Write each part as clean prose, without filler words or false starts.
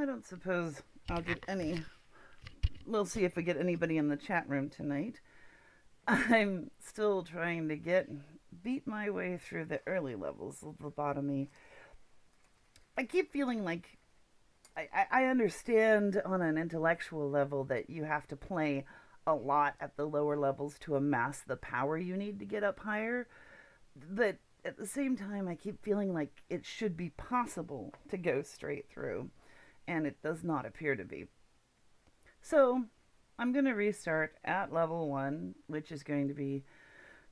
don't suppose I'll get any. We'll see if we get anybody in the chat room tonight. I'm still trying to beat my way through the early levels of lobotomy. I keep feeling like I understand on an intellectual level that you have to play a lot at the lower levels to amass the power you need to get up higher. But at the same time, I keep feeling like it should be possible to go straight through, and it does not appear to be. So I'm going to restart at level 1, which is going to be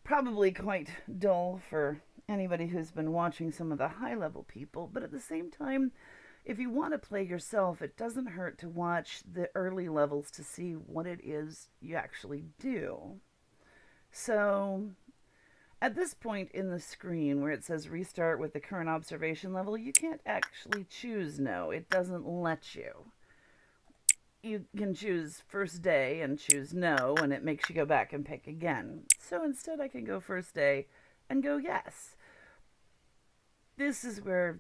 probably quite dull for anybody who's been watching some of the high-level people, but at the same time, if you want to play yourself, it doesn't hurt to watch the early levels to see what it is you actually do. So at this point in the screen where it says restart with the current observation level, you can't actually choose no. It doesn't let you. You can choose first day and choose no, and it makes you go back and pick again. So instead I can go first day and go yes. This is where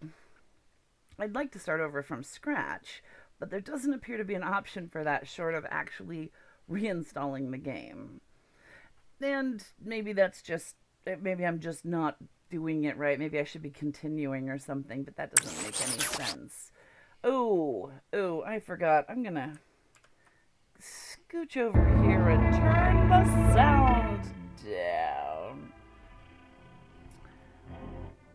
I'd like to start over from scratch, but there doesn't appear to be an option for that short of actually reinstalling the game. And maybe I'm just not doing it right. Maybe I should be continuing or something, but that doesn't make any sense. Oh, I forgot. I'm gonna scooch over here and turn the sound down,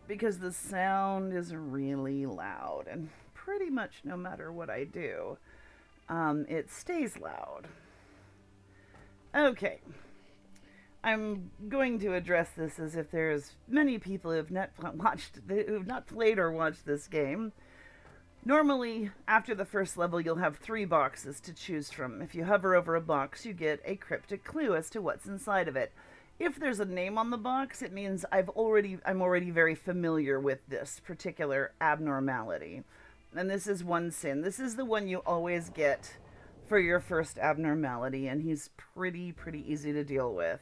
because the sound is really loud, and pretty much no matter what I do, it stays loud. Okay. I'm going to address this as if there's many people who've not played or watched this game. Normally, after the first level, you'll have 3 boxes to choose from. If you hover over a box, you get a cryptic clue as to what's inside of it. If there's a name on the box, it means I'm already very familiar with this particular abnormality. And this is one sin. This is the one you always get for your first abnormality, and he's pretty easy to deal with.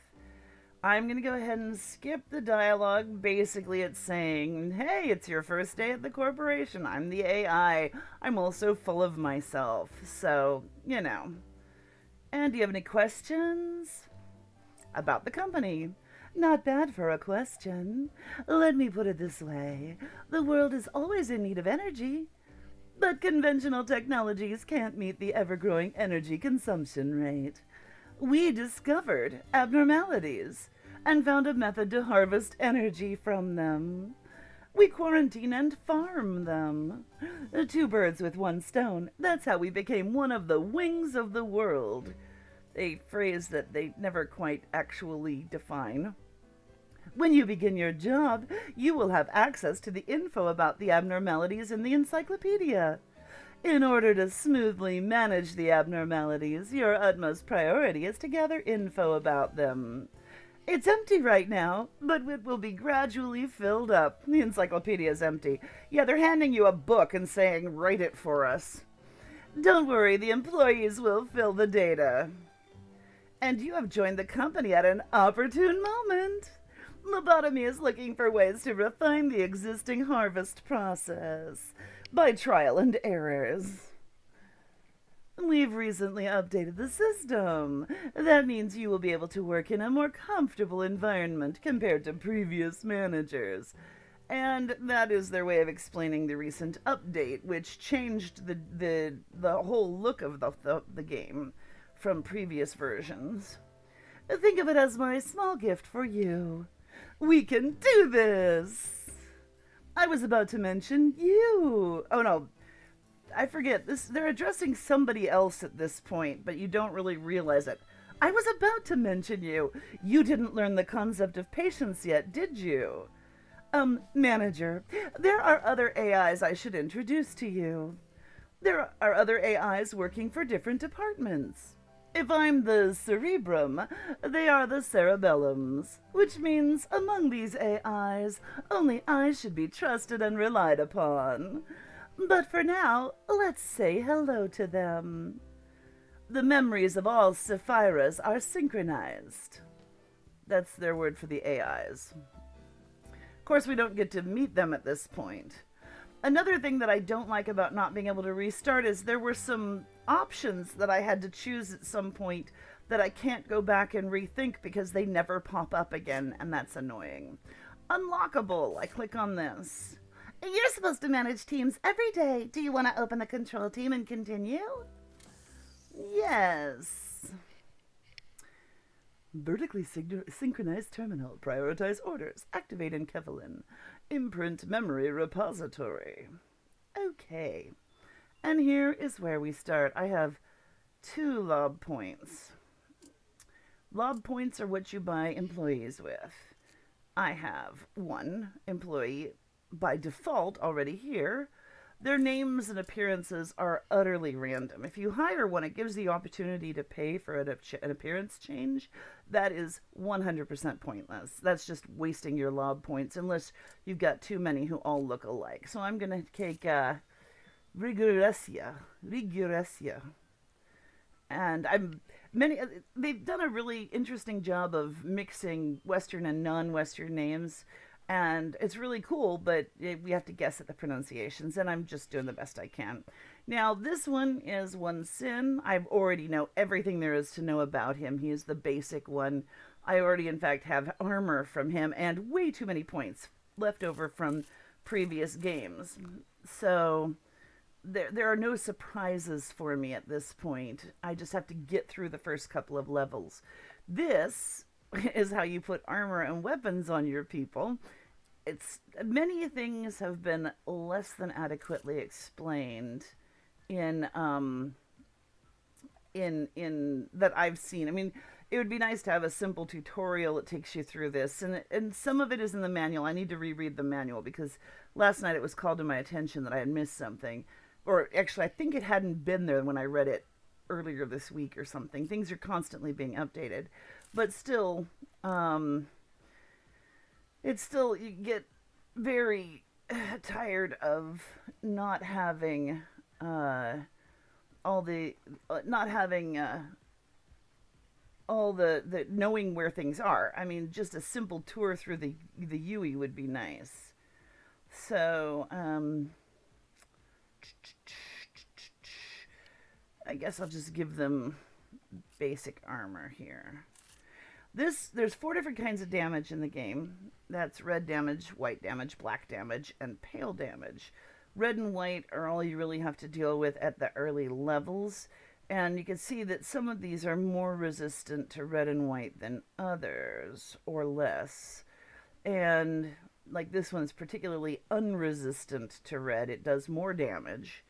I'm going to go ahead and skip the dialogue. Basically, it's saying, hey, it's your first day at the corporation. I'm the AI. I'm also full of myself. So, you know. And do you have any questions about the company? Not bad for a question. Let me put it this way. The world is always in need of energy. But conventional technologies can't meet the ever-growing energy consumption rate. We discovered abnormalities and found a method to harvest energy from them. We quarantine and farm them. 2 birds with 1 stone. That's how we became one of the wings of the world. A phrase that they never quite actually define. When you begin your job, you will have access to the info about the abnormalities in the encyclopedia. In order to smoothly manage the abnormalities, your utmost priority is to gather info about them. It's empty right now, but it will be gradually filled up. The encyclopedia is empty. Yeah, they're handing you a book and saying, write it for us. Don't worry, the employees will fill the data. And you have joined the company at an opportune moment. Lobotomy is looking for ways to refine the existing harvest process by trial and errors. We've recently updated the system. That means you will be able to work in a more comfortable environment compared to previous managers. And that is their way of explaining the recent update, which changed the whole look of the game from previous versions. Think of it as my small gift for you. We can do this! I was about to mention you. Oh no, I forget. They're addressing somebody else at this point, but you don't really realize it. I was about to mention you. You didn't learn the concept of patience yet, did you? Manager, there are other AIs I should introduce to you. There are other AIs working for different departments. If I'm the cerebrum, they are the cerebellums, which means among these AIs, only I should be trusted and relied upon. But for now, let's say hello to them. The memories of all Sephiras are synchronized. That's their word for the AIs. Of course, we don't get to meet them at this point. Another thing that I don't like about not being able to restart is there were some options that I had to choose at some point that I can't go back and rethink because they never pop up again, and that's annoying. Unlockable. I click on this. You're supposed to manage teams every day. Do you want to open the control team and continue? Yes. Vertically synchronized terminal. Prioritize orders. Activate in Kevlin. Imprint memory repository. Okay. And here is where we start. I have 2 lob points. Lob points are what you buy employees with. I have 1 employee by default already here. Their names and appearances are utterly random. If you hire one, it gives the opportunity to pay for an appearance change. That is 100% pointless. That's just wasting your lob points unless you've got too many who all look alike. So I'm going to take Riguresia. And they've done a really interesting job of mixing Western and non-Western names. And it's really cool, but we have to guess at the pronunciations, and I'm just doing the best I can. Now, this one is One Sin. I already know everything there is to know about him. He is the basic one. I already, in fact, have armor from him and way too many points left over from previous games. So there are no surprises for me at this point. I just have to get through the first couple of levels. This is how you put armor and weapons on your people. It's many things have been less than adequately explained in that I've seen. I mean, it would be nice to have a simple tutorial that takes you through this, and some of it is in the manual. I need to reread the manual because last night it was called to my attention that I had missed something, or actually I think it hadn't been there when I read it earlier this week or something. Things are constantly being updated, but still, it's still, you get very tired of not having all the knowing where things are. I mean, just a simple tour through the UE would be nice. So I guess I'll just give them basic armor here. There's 4 different kinds of damage in the game. That's red damage, white damage, black damage, and pale damage. Red and white are all you really have to deal with at the early levels. And you can see that some of these are more resistant to red and white than others, or less. And like this one's particularly unresistant to red. It does more damage.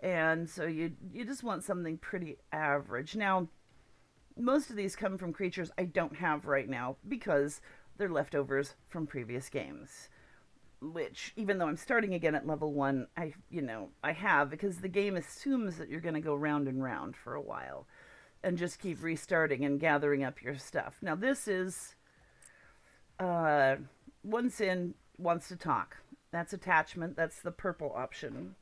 And so you just want something pretty average. Now, most of these come from creatures I don't have right now because they're leftovers from previous games. Which, even though I'm starting again at level 1, I have, because the game assumes that you're going to go round and round for a while and just keep restarting and gathering up your stuff. Now, this is One Sin Wants to Talk. That's attachment. That's the purple option.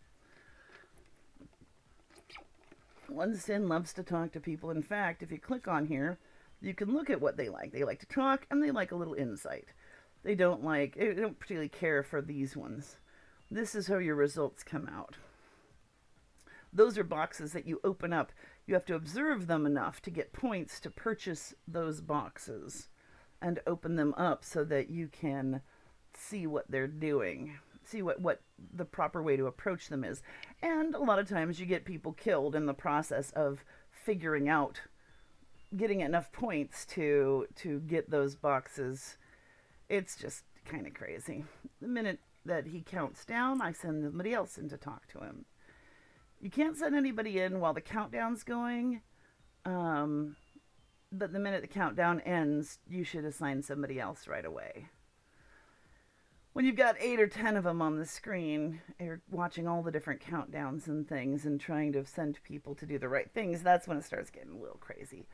One Sin loves to talk to people. In fact, if you click on here, you can look at what they like. They like to talk, and they like a little insight. They don't particularly care for these ones. This is how your results come out. Those are boxes that you open up. You have to observe them enough to get points to purchase those boxes and open them up so that you can see what they're doing. See what the proper way to approach them is. And a lot of times you get people killed in the process of figuring out, getting enough points to get those boxes. It's just kind of crazy. The minute that he counts down, I send somebody else in to talk to him. You can't send anybody in while the countdown's going, but the minute the countdown ends, you should assign somebody else right away. When you've got 8 or 10 of them on the screen, you're watching all the different countdowns and things and trying to send people to do the right things, that's when it starts getting a little crazy.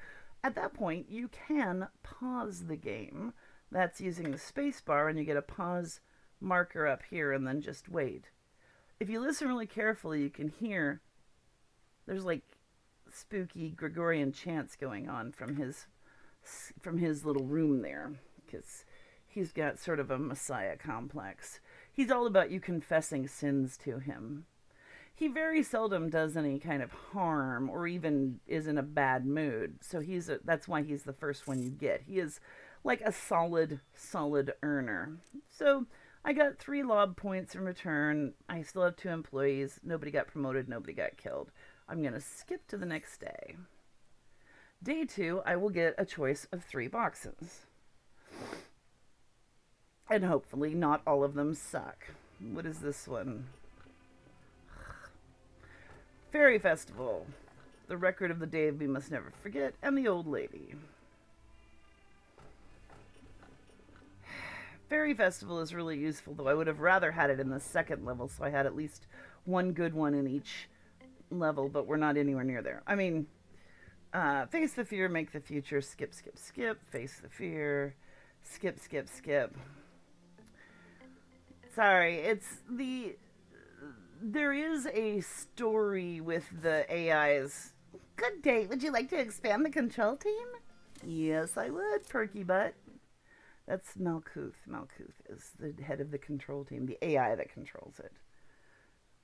At that point, you can pause the game. That's using the space bar, and you get a pause marker up here, and then just wait. If you listen really carefully, you can hear there's like spooky Gregorian chants going on from his little room there, because he's got sort of a messiah complex. He's all about you confessing sins to him. He very seldom does any kind of harm or even is in a bad mood. So that's why he's the first one you get. He is like a solid earner. So I got 3 lob points in return. I still have 2 employees. Nobody got promoted. Nobody got killed. I'm going to skip to the next day. Day 2, I will get a choice of 3 boxes. And hopefully not all of them suck. What is this one? Fairy Festival. The record of the day we must never forget. And the old lady. Fairy Festival is really useful, though I would have rather had it in the second level, so I had at least one good one in each level, but we're not anywhere near there. I mean, face the fear, make the future, skip, skip, skip, face the fear, skip, skip, skip. Sorry, there is a story with the AIs. Good day, would you like to expand the control team? Yes, I would, Perky Butt. That's Malkuth. Malkuth is the head of the control team, the AI that controls it.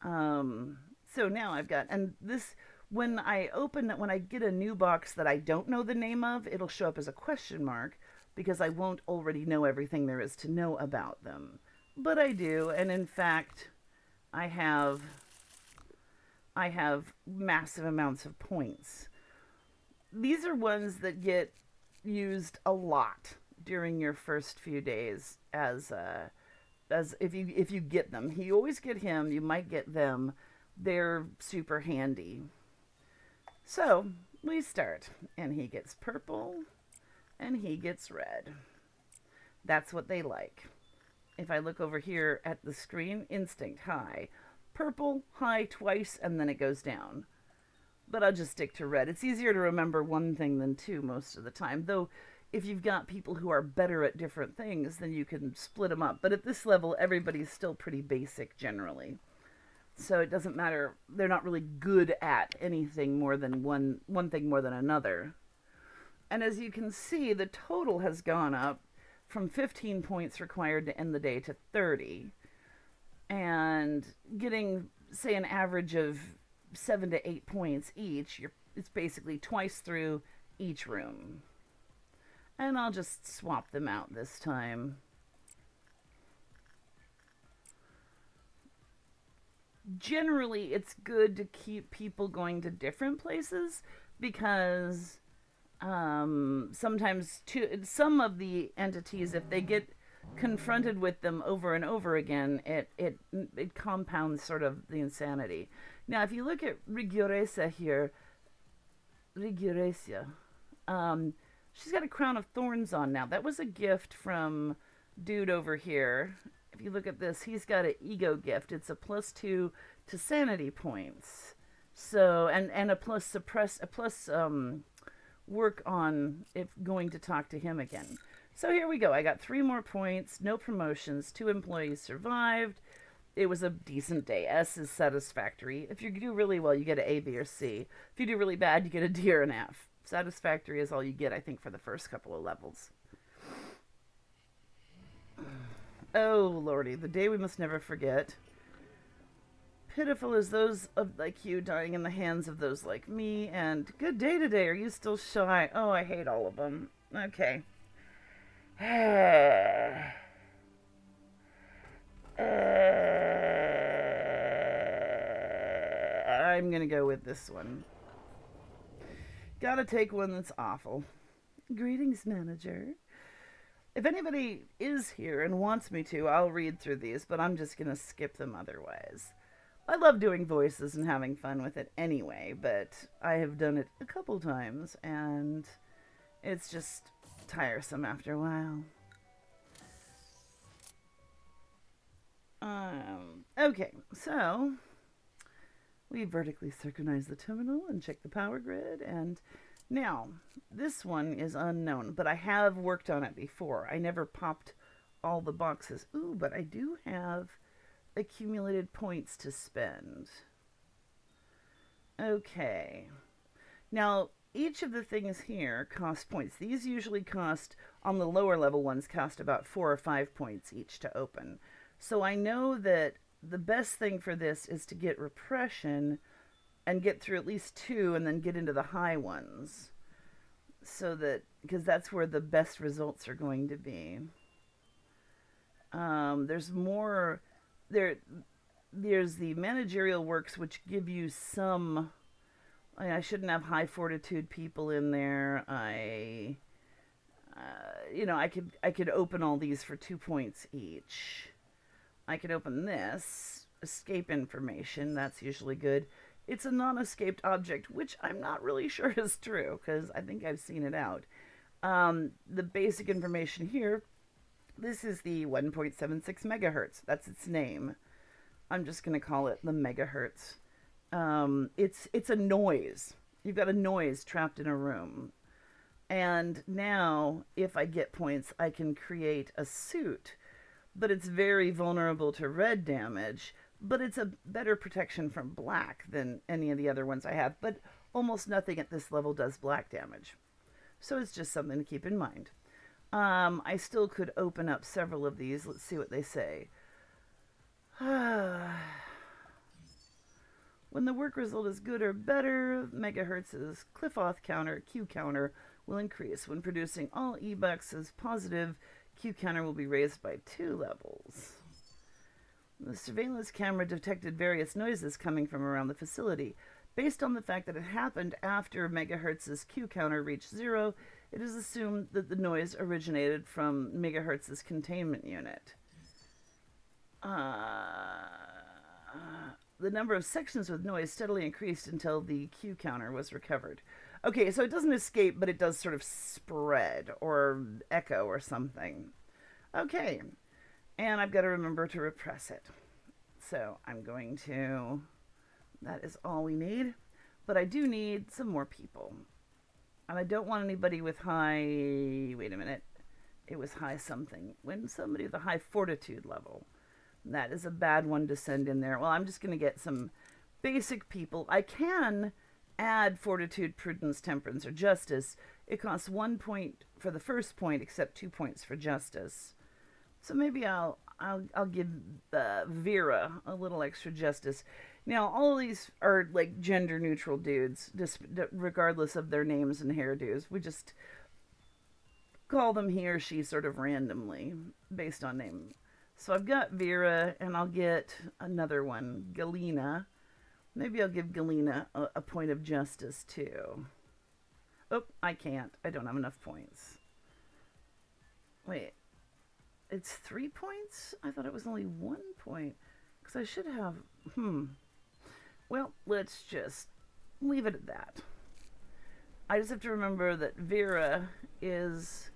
So now I've got, and this, when I get a new box that I don't know the name of, it'll show up as a question mark because I won't already know everything there is to know about them. But I do, and in fact, I have massive amounts of points. These are ones that get used a lot during your first few days as if you get them. You always get him, you might get them. They're super handy. So we start, and he gets purple and he gets red. That's what they like. If I look over here at the screen, instinct high. Purple high twice and then it goes down. But I'll just stick to red. It's easier to remember one thing than 2 most of the time, though if you've got people who are better at different things, then you can split them up. But at this level, everybody's still pretty basic generally. So it doesn't matter. They're not really good at anything more than one thing more than another. And as you can see, the total has gone up from 15 points required to end the day to 30. And getting, say, an average of 7 to 8 points each, it's basically twice through each room. And I'll just swap them out this time. Generally, it's good to keep people going to different places because sometimes some of the entities, if they get confronted with them over and over again, it compounds sort of the insanity. Now, if you look at Riguresa here, Riguresia, she's got a crown of thorns on now. That was a gift from dude over here. If you look at this, he's got an ego gift. It's a +2 to sanity points. So, and a plus work on if going to talk to him again. So here we go. I got 3 more points, no promotions, 2 employees survived. It was a decent day. S is satisfactory. If you do really well, you get an A, B, or C. If you do really bad, you get a D or an F. Satisfactory is all you get, I think, for the first couple of levels. Oh, lordy, the day we must never forget. Pitiful as those like you dying in the hands of those like me, and good day today. Are you still shy? Oh, I hate all of them. Okay. I'm gonna go with this one. Gotta take one that's awful. Greetings, manager. If anybody is here and wants me to, I'll read through these, but I'm just gonna skip them otherwise. I love doing voices and having fun with it anyway, but I have done it a couple times, and it's just tiresome after a while. Okay, so we vertically synchronize the terminal and check the power grid, and now this one is unknown, but I have worked on it before. I never popped all the boxes. Ooh, but I do have accumulated points to spend. Okay. Now, each of the things here cost points. These usually cost, on the lower level ones, cost about 4 or 5 points each to open. So I know that the best thing for this is to get repression and get through at least two and then get into the high ones. So that, because that's where the best results are going to be. There's more, there, there's the managerial works which give you some, I shouldn't have high fortitude people in there. I could open all these for 2 points each. I could open this, escape information, that's usually good. It's a non-escaped object, which I'm not really sure is true, because I think I've seen it out. The basic information here, this is the 1.76 megahertz. That's its name. I'm just going to call it the megahertz. It's a noise. You've got a noise trapped in a room. And now, if I get points, I can create a suit. But it's very vulnerable to red damage. But it's a better protection from black than any of the other ones I have. But almost nothing at this level does black damage. So it's just something to keep in mind. I still could open up several of these. Let's see what they say. When the work result is good or better, megahertz's Cliff-Off counter, Q counter, will increase. When producing all E-bucks as positive, Q counter will be raised by 2 levels. The surveillance camera detected various noises coming from around the facility. Based on the fact that it happened after megahertz's Q counter reached 0, it is assumed that the noise originated from megahertz's containment unit. The number of sections with noise steadily increased until the Q counter was recovered. Okay, so it doesn't escape, but it does sort of spread or echo or something. Okay, and I've got to remember to repress it. So I'm going to... That is all we need. But I do need some more people. And I don't want anybody with high... Wait a minute. It was high something. When somebody with a high fortitude level. That is a bad one to send in there. Well, I'm just going to get some basic people. I can add fortitude, prudence, temperance, or justice. It costs 1 point for the first point, except 2 points for justice. So maybe I'll give Vera a little extra justice. Now, all of these are like gender neutral dudes, just regardless of their names and hairdos. We just call them he or she sort of randomly based on name. So I've got Vera, and I'll get another one, Galena. Maybe I'll give Galena a point of justice, too. Oh, I can't. I don't have enough points. Wait. It's 3 points? I thought it was only 1 point. Because I should have... Well, let's just leave it at that. I just have to remember that Vera is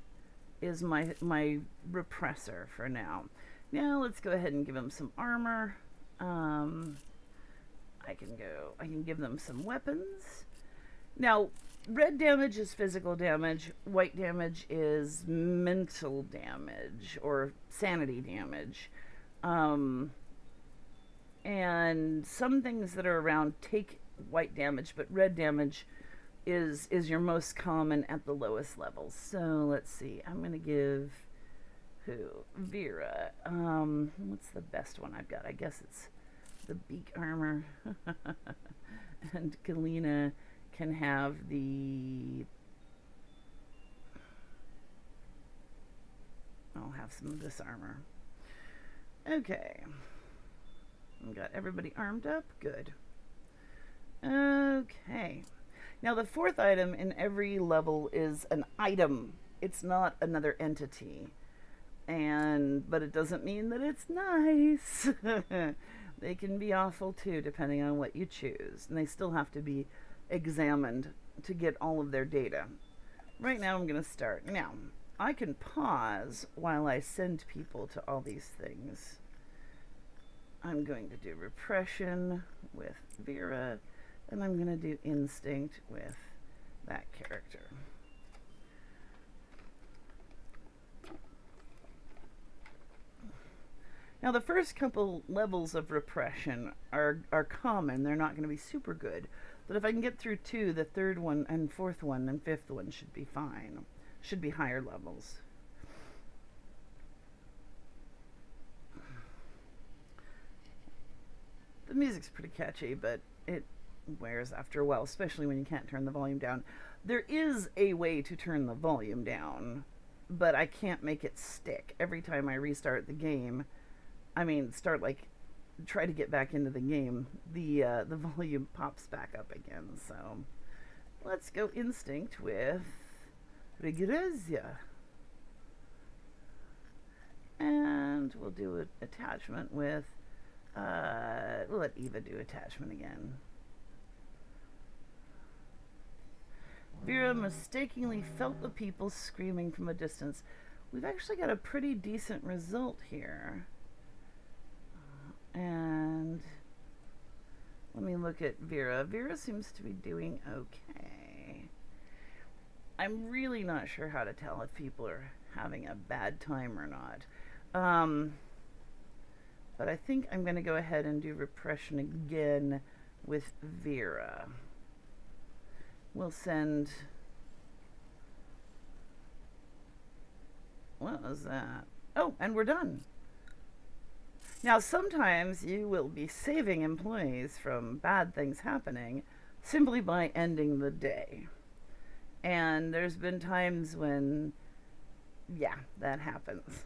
my repressor for now. Now let's go ahead and give them some armor. I can give them some weapons. Now, red damage is physical damage. White damage is mental damage or sanity damage. And some things that are around take white damage, but red damage is your most common at the lowest levels. So let's see. I'm going to give... Vera. What's the best one I've got? I guess it's the beak armor. And Galena can have the... I'll have some of this armor. Okay. I've got everybody armed up. Good. Okay. Now the fourth item in every level is an item. It's not another entity. But it doesn't mean that it's nice. They can be awful too, depending on what you choose. And they still have to be examined to get all of their data. Right now I'm going to start. Now, I can pause while I send people to all these things. I'm going to do repression with Vera, and I'm going to do instinct with that character. Now, the first couple levels of repression are common. They're not going to be super good. But if I can get through 2, the third one and fourth one and fifth one should be fine. Should be higher levels. The music's pretty catchy, but it wears after a while, especially when you can't turn the volume down. There is a way to turn the volume down, but I can't make it stick. Every time I restart the game, start like try to get back into the game, the volume pops back up again. So let's go instinct with Regrezia. And we'll do an attachment with, we'll let Eva do attachment again. Vera mistakenly felt the people screaming from a distance. We've actually got a pretty decent result here. And let me look at Vera. Vera seems to be doing okay. I'm really not sure how to tell if people are having a bad time or not. But I think I'm going to go ahead and do repression again with Vera. We'll send... What was that? Oh, and we're done. Now, sometimes you will be saving employees from bad things happening simply by ending the day. And there's been times when, yeah, that happens.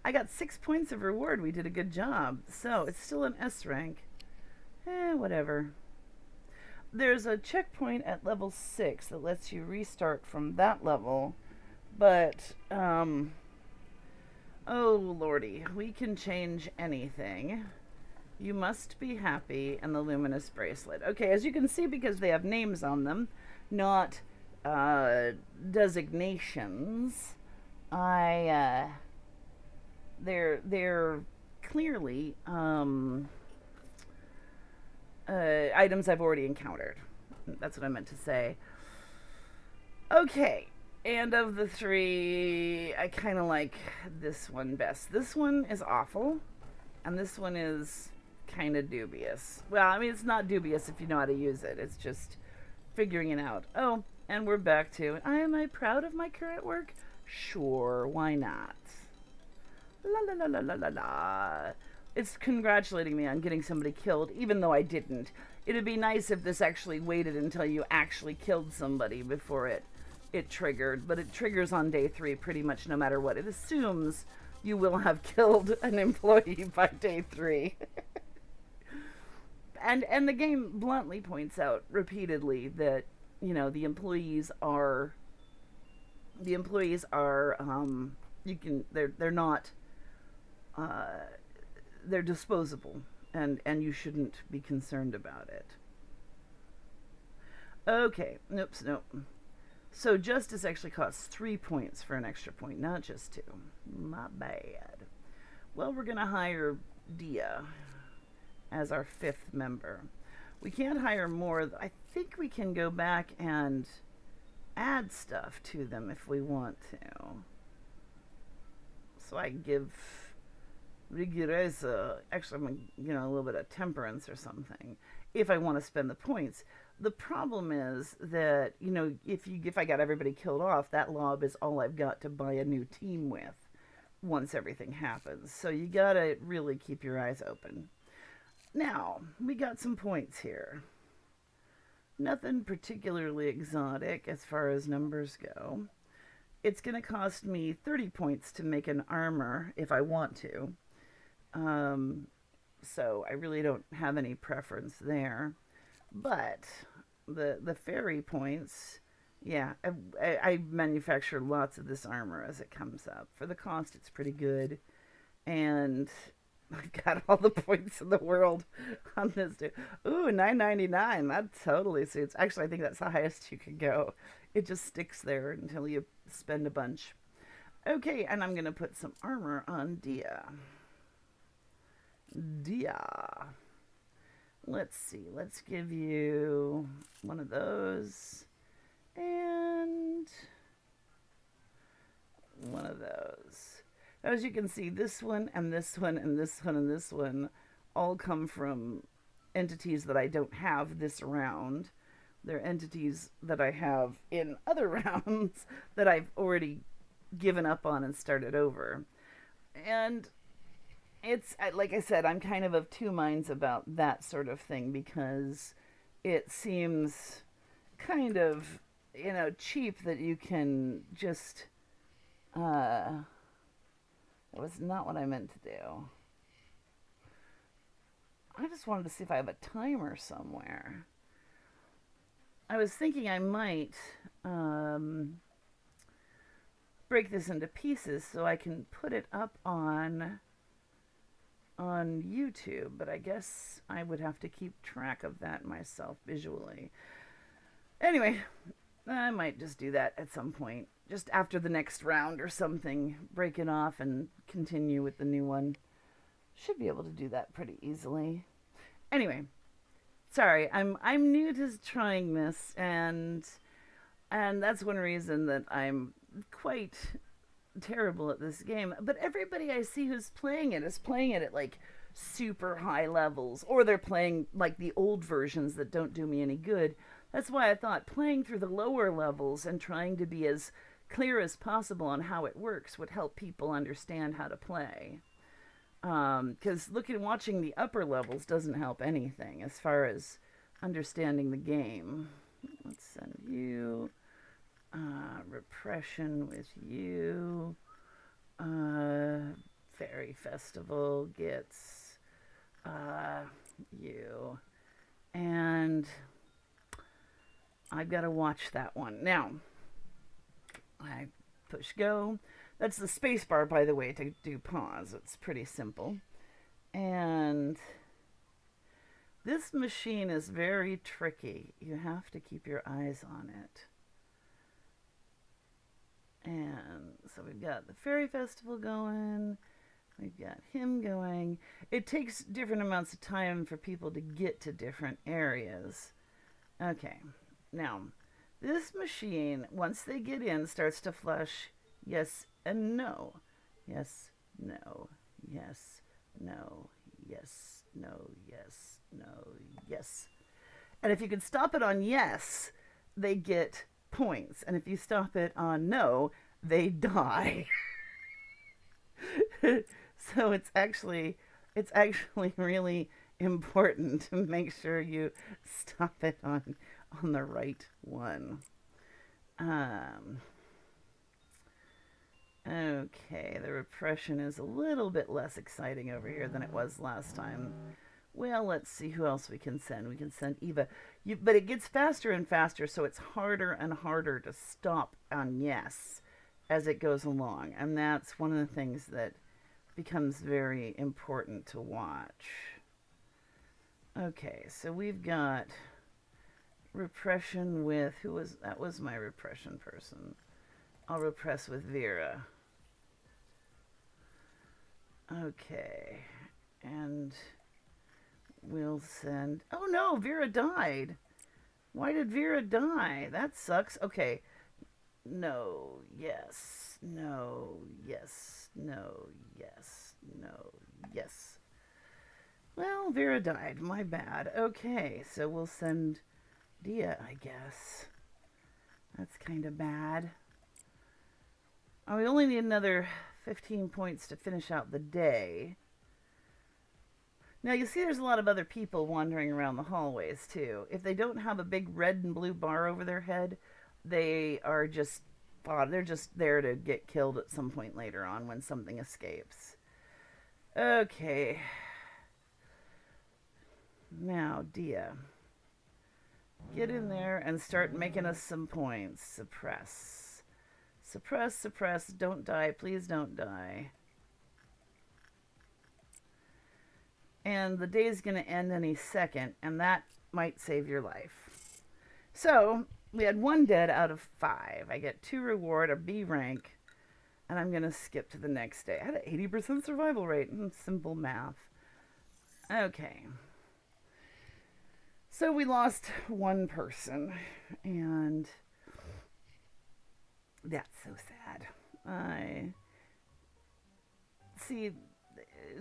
I got 6 points of reward. We did a good job. So, it's still an S rank. Whatever. There's a checkpoint at level 6 that lets you restart from that level. But, oh lordy, we can change anything. You must be happy and the luminous bracelet. Okay, as you can see, because they have names on them, not designations, they're clearly items I've already encountered. That's what I meant to say. Okay. And of the three, I kind of like this one best. This one is awful, and this one is kind of dubious. Well, it's not dubious if you know how to use it. It's just figuring it out. Oh, and we're back to, am I proud of my current work? Sure, why not? La la la la la la la. It's congratulating me on getting somebody killed, even though I didn't. It'd be nice if this actually waited until you actually killed somebody before it triggered, but it triggers on day 3 pretty much no matter what. It assumes you will have killed an employee by day 3. and the game bluntly points out repeatedly that, the employees are they're not they're disposable, and you shouldn't be concerned about it. Okay, nope. So justice actually costs 3 points for an extra point, not just 2. Not bad. Well, we're going to hire Dia as our 5th member. We can't hire more. I think we can go back and add stuff to them if we want to. So I give Rigureza, actually I'm a little bit of temperance or something, if I want to spend the points. The problem is that, if I got everybody killed off, that lob is all I've got to buy a new team with once everything happens. So you gotta really keep your eyes open. Now, we got some points here. Nothing particularly exotic as far as numbers go. It's gonna cost me 30 points to make an armor if I want to. So I really don't have any preference there. But the fairy points, yeah, I manufacture lots of this armor as it comes up. For the cost, it's pretty good. And I've got all the points in the world on this too. Ooh, $9.99. That totally suits. Actually, I think that's the highest you could go. It just sticks there until you spend a bunch. Okay, and I'm going to put some armor on Dia. Let's see. Let's give you one of those. And one of those. As you can see, this one and this one and this one and this one all come from entities that I don't have this round. They're entities that I have in other rounds that I've already given up on and started over. And like I said, I'm kind of two minds about that sort of thing because it seems kind of, cheap that you can just, that was not what I meant to do. I just wanted to see if I have a timer somewhere. I was thinking I might break this into pieces so I can put it up on YouTube, but I guess I would have to keep track of that myself visually. Anyway, I might just do that at some point, just after the next round or something. Break it off and continue with the new one. Should be able to do that pretty easily. Anyway, sorry, I'm new to trying this, and that's one reason that I'm quite terrible at this game. But everybody I see who's playing it is playing it at like super high levels, or they're playing like the old versions that don't do me any good. That's why I thought playing through the lower levels and trying to be as clear as possible on how it works would help people understand how to play. Because watching the upper levels doesn't help anything as far as understanding the game. Let's send you repression with you. Fairy Festival gets you. And I've got to watch that one. Now, I push go. That's the space bar, by the way, to do pause. It's pretty simple. And this machine is very tricky. You have to keep your eyes on it. And so we've got the Fairy Festival going. We've got him going. It takes different amounts of time for people to get to different areas. Okay. Now, this machine, once they get in, starts to flush yes and no. Yes, no, yes, no, yes, no, yes, no, yes. And if you can stop it on yes, they get points. And if you stop it on no, they die. So it's actually really important to make sure you stop it on the right one. Okay, the repression is a little bit less exciting over here than it was last time. Well, let's see who else we can send. We can send Eva. But it gets faster and faster, so it's harder and harder to stop on yes as it goes along. And that's one of the things that becomes very important to watch. Okay, so we've got repression with, that was my repression person. I'll repress with Vera. Okay, and we'll send, oh no, Vera died. Why did Vera die? That sucks. Okay, no, yes, no, yes, no, yes, no, yes. Well, Vera died, my bad. Okay, so we'll send Dia, I guess. That's kind of bad. Oh, we only need another 15 points to finish out the day. Now, you see there's a lot of other people wandering around the hallways, too. If they don't have a big red and blue bar over their head, they're just there to get killed at some point later on when something escapes. Okay. Now, Dia. Get in there and start making us some points. Suppress. Suppress, suppress. Don't die. Please don't die. And the day's going to end any second, and that might save your life. So, we had 1 dead out of 5. I get 2 reward, a B rank, and I'm going to skip to the next day. I had an 80% survival rate. Simple math. Okay. So we lost 1 person, and that's so sad. See,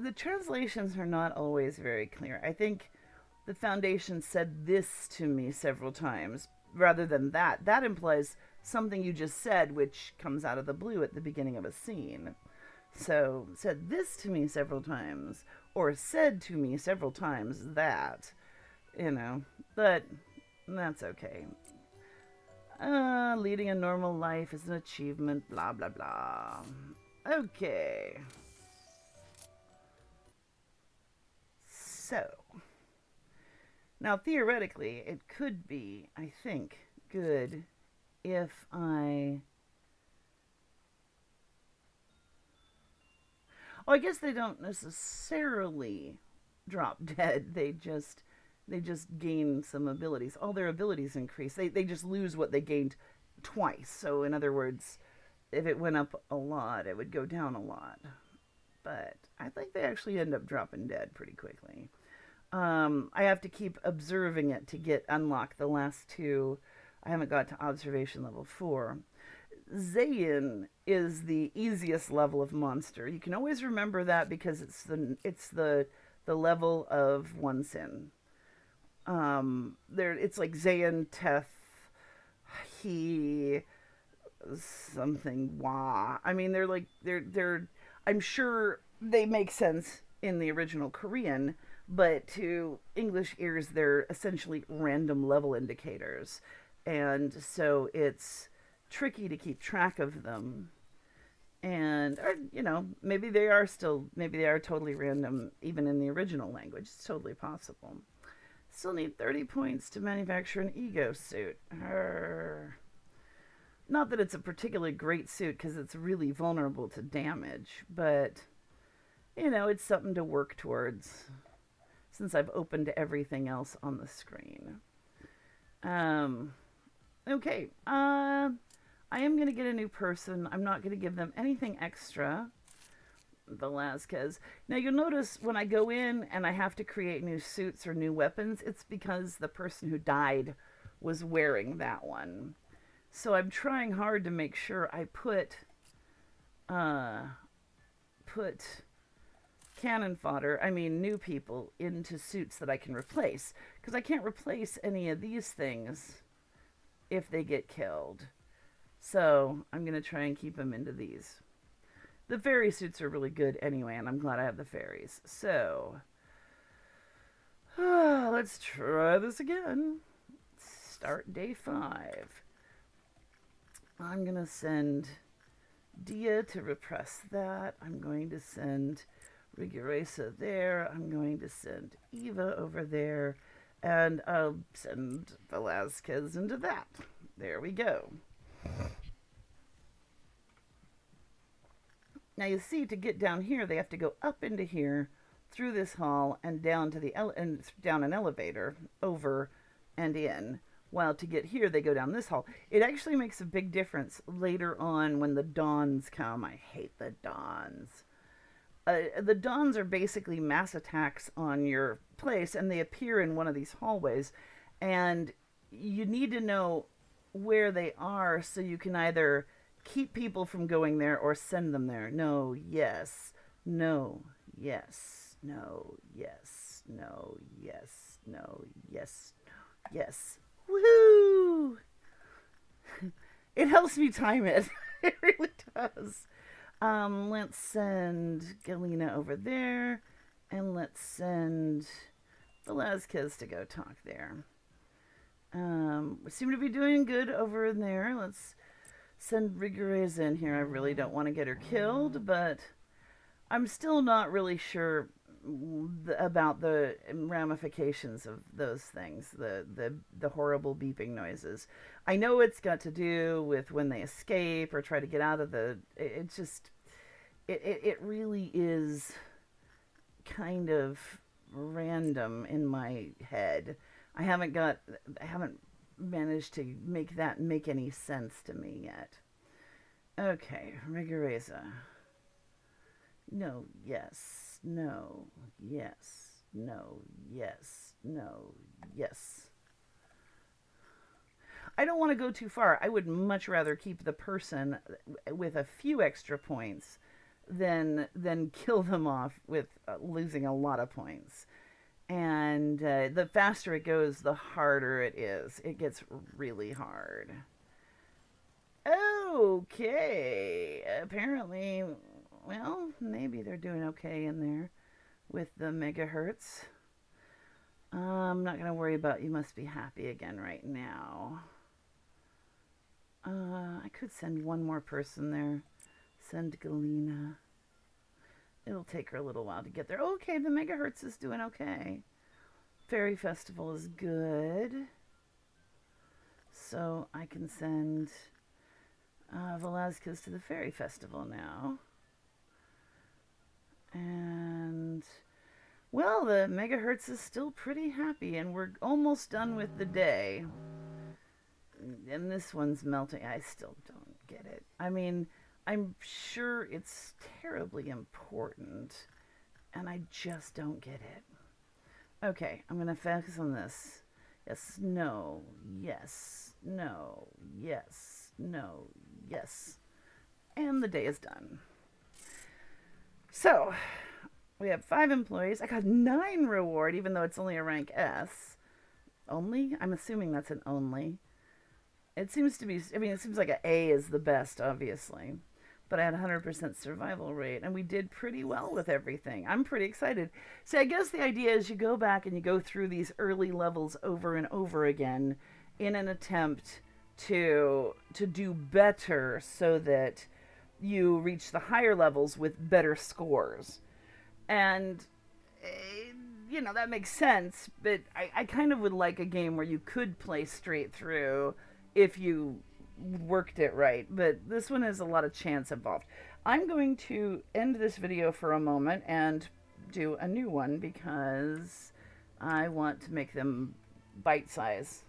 the translations are not always very clear. I think the Foundation said this to me several times, rather than that. That implies something you just said, which comes out of the blue at the beginning of a scene. So, said this to me several times, or said to me several times that, you know, but that's okay. Leading a normal life is an achievement, blah, blah, blah. Okay. So, now theoretically, it could be, I think, good if I. Oh, I guess they don't necessarily drop dead. They just gain some abilities. All their abilities increase. They just lose what they gained twice. So in other words, if it went up a lot, it would go down a lot. But I think they actually end up dropping dead pretty quickly. I have to keep observing it to get unlock the last two. I haven't got to observation level 4. Zayn is the easiest level of monster. You can always remember that because it's the level of one sin. There it's like Zayn, Teth, he, something Wah. I mean, they're. I'm sure they make sense in the original Korean, but to English ears, they're essentially random level indicators, and so it's tricky to keep track of them. And or, maybe they are totally random even in the original language. It's totally possible. Still need 30 points to manufacture an ego suit. Arr. Not that it's a particularly great suit because it's really vulnerable to damage, but it's something to work towards since I've opened everything else on the screen. Okay. I am going to get a new person. I'm not going to give them anything extra. Velasquez. Now you'll notice when I go in and I have to create new suits or new weapons, it's because the person who died was wearing that one. So I'm trying hard to make sure I put cannon fodder, I mean new people, into suits that I can replace. Because I can't replace any of these things if they get killed. So I'm going to try and keep them into these. The fairy suits are really good anyway, and I'm glad I have the fairies. So, let's try this again. Start day 5. I'm going to send Dia to repress that. I'm going to send Riguresa there. I'm going to send Eva over there. And I'll send Velasquez into that. There we go. Now you see, to get down here, they have to go up into here, through this hall, and down to and down an elevator, over and in. While to get here, they go down this hall. It actually makes a big difference later on when the Dawns come. I hate the Dawns. The Dawns are basically mass attacks on your place, and they appear in one of these hallways. And you need to know where they are so you can either keep people from going there or send them there. No, yes. No, yes. No, yes. No, yes. No, yes. Yes. Woohoo! It helps me time it. It really does. Let's send Galena over there. And let's send Velasquez to go talk there. We seem to be doing good over in there. Let's send Rigureza in here. I really don't want to get her killed, but I'm still not really sure about the ramifications of those things, the horrible beeping noises. I know it's got to do with when they escape or try to get out of it's just it really is kind of random in my head. I haven't managed to make that make any sense to me yet. Okay, Rigureza. No, yes, no, yes, no, yes, no, yes. I don't want to go too far. I would much rather keep the person with a few extra points than kill them off with losing a lot of points. And the faster it goes, the harder it is. It gets really hard. Okay. Apparently, well, maybe they're doing okay in there with the megahertz. I'm not going to worry about you must be happy again right now. I could send one more person there. Send Galena. It'll take her a little while to get there. Okay, the megahertz is doing okay. Fairy Festival is good. So I can send Velazquez to the Fairy Festival now. And, well, the megahertz is still pretty happy, and we're almost done with the day. And this one's melting. I still don't get it. I mean, I'm sure it's terribly important, and I just don't get it. Okay, I'm going to focus on this. Yes, no, yes, no, yes, no, yes. And the day is done. So, we have 5 employees. I got 9 reward, even though it's only a rank S. Only? I'm assuming that's an only. It seems to be, I mean, it seems like an A is the best, obviously. But I had 100% survival rate, and we did pretty well with everything. I'm pretty excited. So I guess the idea is you go back and you go through these early levels over and over again in an attempt to do better so that you reach the higher levels with better scores. And, you know, that makes sense, but I kind of would like a game where you could play straight through if you worked it right, but this one has a lot of chance involved. I'm going to end this video for a moment and do a new one because I want to make them bite size.